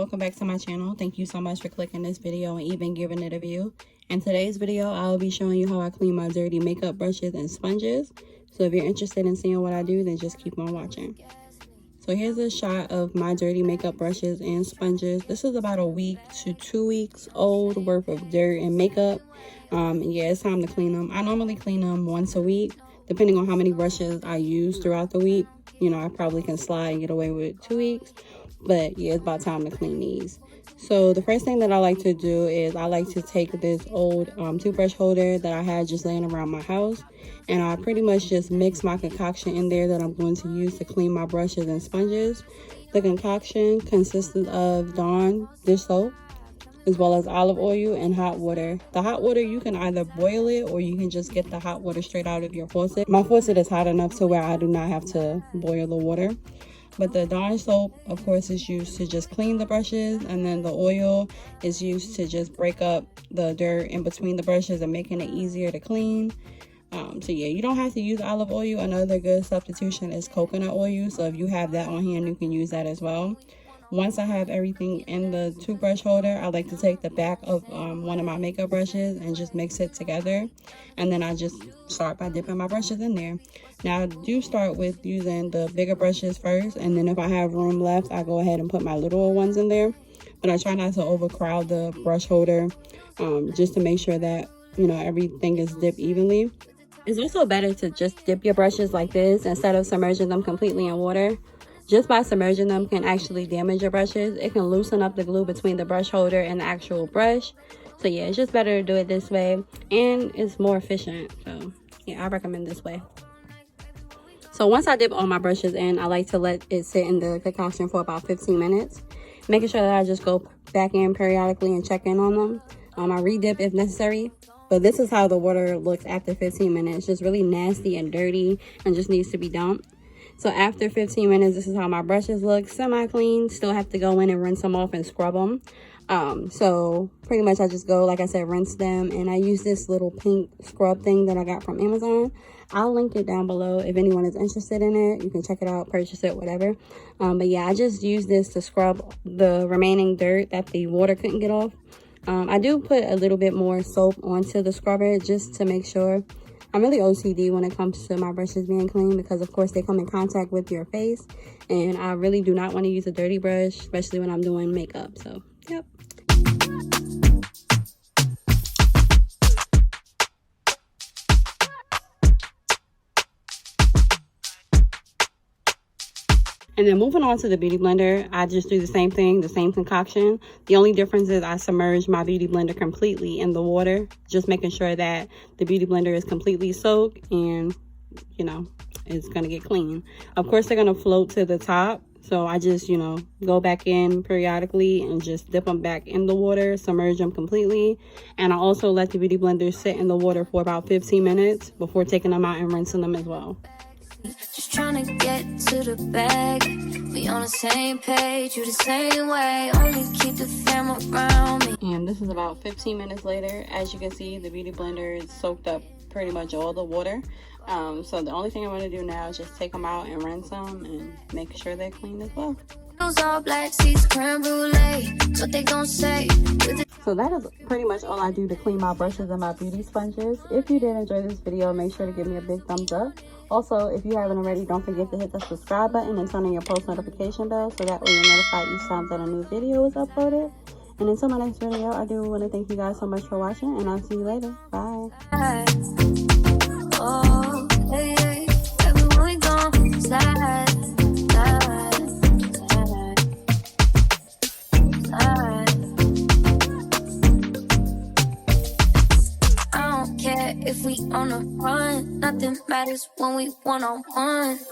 welcome back to my channel. Thank you so much for clicking this video and even giving it a view. In today's video, I'll be showing you how I clean my dirty makeup brushes and sponges. So if you're interested in seeing what I do, then just keep on watching. So here's a shot of my dirty makeup brushes and sponges. This is about a week to 2 weeks old worth of dirt and makeup. Yeah, it's time to clean them. I normally clean them once a week, depending on how many brushes I use throughout the week. You know, I probably can slide and get away with 2 weeks. But yeah, it's about time to clean these. So the first thing that I like to do is I like to take this old toothbrush holder that I had just laying around my house, and I pretty much just mix my concoction in there that I'm going to use to clean my brushes and sponges. The concoction consisted of Dawn dish soap, as well as olive oil and hot water. The hot water, you can either boil it or you can just get the hot water straight out of your faucet. My faucet is hot enough to where I do not have to boil the water. But the Dawn soap, of course, is used to just clean the brushes, and then the oil is used to just break up the dirt in between the brushes and making it easier to clean. So yeah, you don't have to use olive oil. Another good substitution is coconut oil. So if you have that on hand, you can use that as well. Once I have everything in the toothbrush holder, I like to take the back of one of my makeup brushes and just mix it together. And then I just start by dipping my brushes in there. Now, I do start with using the bigger brushes first. And then if I have room left, I go ahead and put my little ones in there. But I try not to overcrowd the brush holder just to make sure that, you know, everything is dipped evenly. It's also better to just dip your brushes like this instead of submerging them completely in water. Just by submerging them can actually damage your brushes. It can loosen up the glue between the brush holder and the actual brush. So yeah, it's just better to do it this way, and it's more efficient. So yeah, I recommend this way. So once I dip all my brushes in, I like to let it sit in the concoction for about 15 minutes, making sure that I just go back in periodically and check in on them. I re-dip if necessary. But this is how the water looks after 15 minutes. Just really nasty and dirty and just needs to be dumped. So after 15 minutes, this is how my brushes look. Semi-clean. Still have to go in and rinse them off and scrub them. So pretty much I just go, like I said, rinse them. And I use this little pink scrub thing that I got from Amazon. I'll link it down below if anyone is interested in it. You can check it out, purchase it, whatever. But yeah, I just use this to scrub the remaining dirt that the water couldn't get off. I do put a little bit more soap onto the scrubber just to make sure. I'm really OCD when it comes to my brushes being clean because, of course, they come in contact with your face. And I really do not want to use a dirty brush, especially when I'm doing makeup. So, yep. And then moving on to the beauty blender, I just do the same thing, the same concoction. The only difference is I submerge my beauty blender completely in the water, just making sure that the beauty blender is completely soaked and, you know, it's going to get clean. Of course, they're going to float to the top. So I just, you know, go back in periodically and just dip them back in the water, submerge them completely. And I also let the beauty blender sit in the water for about 15 minutes before taking them out and rinsing them as well. Just trying to get to the bag. We on the same page, you the same way. Only keep the fam around me. And this is about 15 minutes later. As you can see, the beauty blender is soaked up pretty much all the water. So the only thing I'm going to do now is just take them out and rinse them and make sure they're clean as well. Those all black seats, creme brulee. What they gonna say? So that is pretty much all I do to clean my brushes and my beauty sponges. If you did enjoy this video, make sure to give me a big thumbs up. Also, if you haven't already, don't forget to hit the subscribe button and turn on your post notification bell so that way you're notified each time that a new video is uploaded. And until my next video, I do want to thank you guys so much for watching, and I'll see you later. Bye. Oh, hey, hey. Everywhere we go, slide, slide, slide, slide. I don't care if we on a run. Nothing matters when we one-on-one.